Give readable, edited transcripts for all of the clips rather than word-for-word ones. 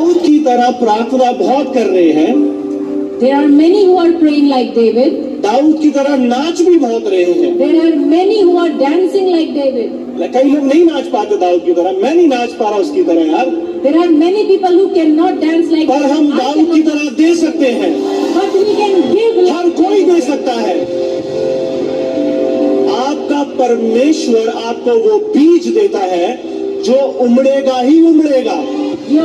दाऊद की तरह प्रार्थना बहुत कर रहे हैं, There are many who are praying like David. Dawood की तरह नाच भी बहुत रहे हैं। There are many who are dancing like David. कई लोग नहीं नाच पाते दाऊद की तरह, मैं नहीं नाच पा रहा उसकी तरह यार, There are many people who cannot dance like पर हम I दाऊद की cannot. तरह दे सकते हैं। But we can give. हर कोई दे सकता है। आपका परमेश्वर आपको वो बीज देता है जो उमड़ेगा ही उमड़ेगा,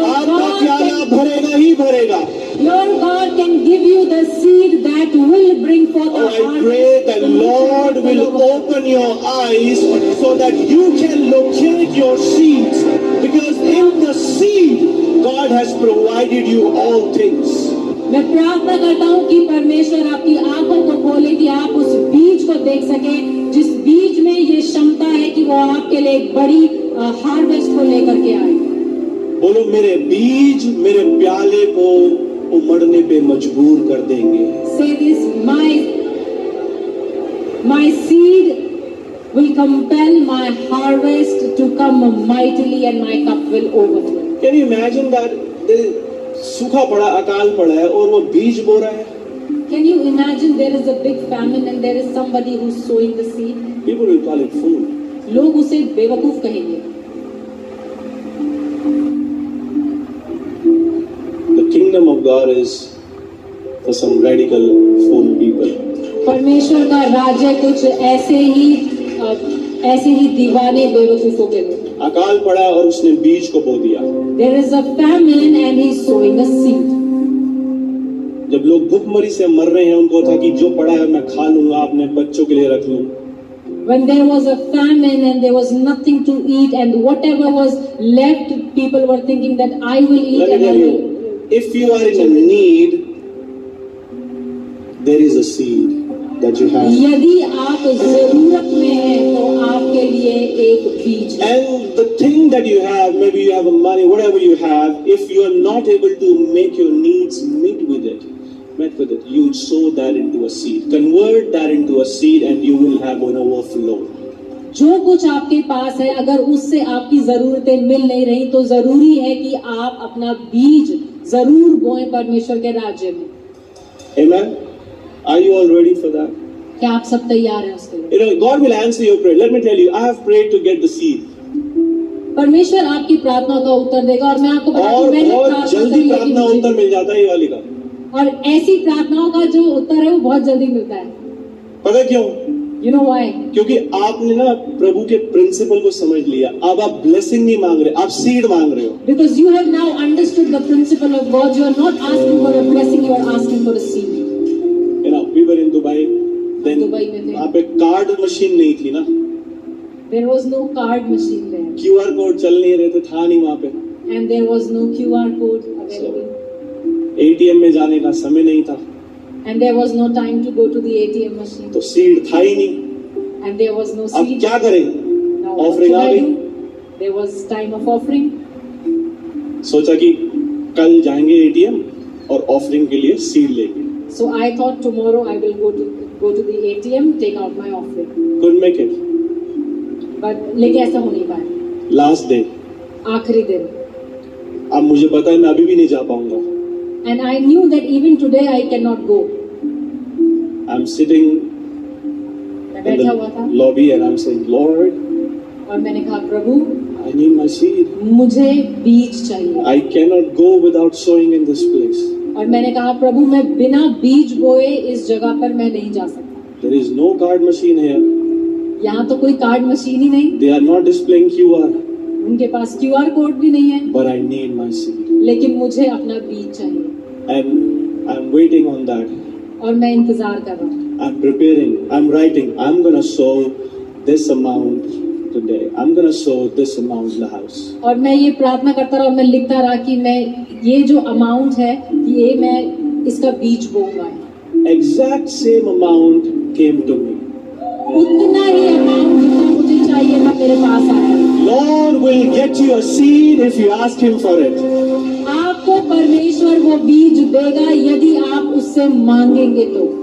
आपका प्याला भरेगा ही भरेगा। Your God can give you the seed that will bring forth a Oh, I pray that Lord will open your eyes so that you can locate your seeds, because in the seed God has provided you all things. मैं प्रार्थना करता हूँ कि परमेश्वर आपकी आंखों को खोले कि आप उस बीज को देख सके जिस बीज में ये क्षमता है कि वो आपके लिए एक बड़ी हार्वेस्ट को लेकर के आए। बोलो, मेरे बीज मेरे प्याले को उमड़ने पे मजबूर कर देंगे। Say this, my seed will compel my harvest to come mightily and my cup will overflow. Can you imagine that? सूखा पड़ा, अकाल पड़ा है और वो बीज बो रहा है। Can you imagine there is a big famine and there is somebody who's sowing the seed? People will call it fool. लोग उसे बेवकूफ कहेंगे। The kingdom of God is for some radical fool people. परमेश्वर का राज्य कुछ ऐसे ही दीवाने बेवकूफों के लिए। अकाल पड़ा और उसने बीज को बो दिया। There is a famine and he's sowing a seed. जब लोग भूखमरी से मर रहे हैं, उनको था कि जो पड़ा है मैं खा लूंगा, अपने बच्चों के लिए रख लूं। When there was a famine and there was nothing to eat and whatever was left, people were thinking that I will eat Let me and I tell you, will. if you are in a need, there is a seed that you have. यदि आप जरूरत में हैं तो आपके लिए एक बीज है। And the thing that you have, maybe you have money, whatever you have, if you are not able to make your needs meet with it, you sow that into a seed. Convert that into a seed and you will have an overflow. जो कुछ आपके पास है, अगर उससे आपकी जरूरतें मिल नहीं रही तो जरूरी है कि आप अपना बीज जरूर बोएं परमेश्वर के राज्य में। Amen. Are you all ready for that? क्या आप सब तैयार हैं उसके लिए? You know, God will answer your prayer. Let me tell you, I have prayed to get the seed. परमेश्वर आपकी प्रार्थना का उत्तर देगा और मैं आपको बताऊं, और मैंने बहुत प्रार्थना जल्दी करी है कि प्रार्थना मुझे- उत्तर मिल जाता है ये वाली का। और ऐसी प्रार्थनाओं का जो उत्तर है वो बहुत जल्दी मिलता है। पता क्यों? You know why? क्योंकि आपने ना प्रभु के प्रिंसिपल को समझ लिया। अब आप ब्लेसिंग नहीं मांग रहे, आप सीड मांग रहे हो। Because you have now understood the principle of God. You are not asking for a blessing, you are asking for a seed. You know, we were in Dubai. Then Dubai में थे। वहाँ पे card machine नहीं थी ना, There was no card machine there, QR code चल नहीं रहे थे, था नहीं वहाँ पे। and there was no QR code available, ATM में जाने का समय नहीं था, and there was no time to go to the ATM machine, तो सीड था ही नहीं। and there was no अब seed. क्या करें? Now what Offering should uh I गई। do? There was time of offering. सोचा कि कल जाएंगे ATM और ऑफरिंग के लिए सीड लेंगे। So I thought tomorrow I will go to the ATM, take out my offering. Couldn't make it. But लेकिन ऐसा हो नहीं पाया। Last day. आखिरी दिन। अब मुझे पता है मैं अभी भी नहीं जा पाऊंगा। And I knew that even today I cannot go. I'm sitting मैं in बैठा हुआ था the lobby and I'm saying, Lord, और मैंने कहा प्रभु I need my seed. मुझे बीज चाहिए। I cannot go without sowing in this place. और मैंने कहा प्रभु मैं बिना बीज बोए इस जगह पर मैं नहीं जा सकता। There is no card machine here. यहाँ तो कोई कार्ड मशीन ही नहीं, They are not displaying QR. उनके पास QR कोड भी नहीं है, But I need my seed. लेकिन मुझे अपना बीज चाहिए And I'm waiting on that. और मैं इंतजार कर रहा हूँ। I'm preparing. I'm writing. I'm gonna sow this amount today. I'm gonna sow this amount in the house. और मैं ये प्रार्थना करता रहा और मैं लिखता रहा कि मैं ये जो अमाउंट है ये मैं इसका बीज बोऊंगा। Exact same amount came to me. उतना ही अमाउंट जितना मुझे चाहिए था मेरे पास आया। Lord will get you a seed if you ask Him for it. आपको परमेश्वर वो बीज देगा यदि आप उससे मांगेंगे तो।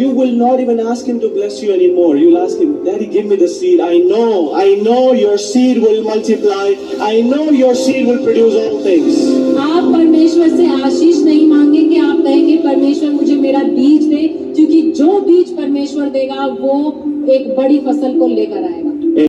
You will not even ask Him to bless you anymore. You'll ask Him, Daddy, give me the seed. I know your seed will multiply. I know your seed will produce all things. आप परमेश्वर परमेश्वर से आशीष नहीं मांगेंगे, आप कहेंगे परमेश्वर मुझे मेरा बीज दे, क्योंकि जो बीज परमेश्वर देगा वो एक बड़ी फसल को लेकर आएगा।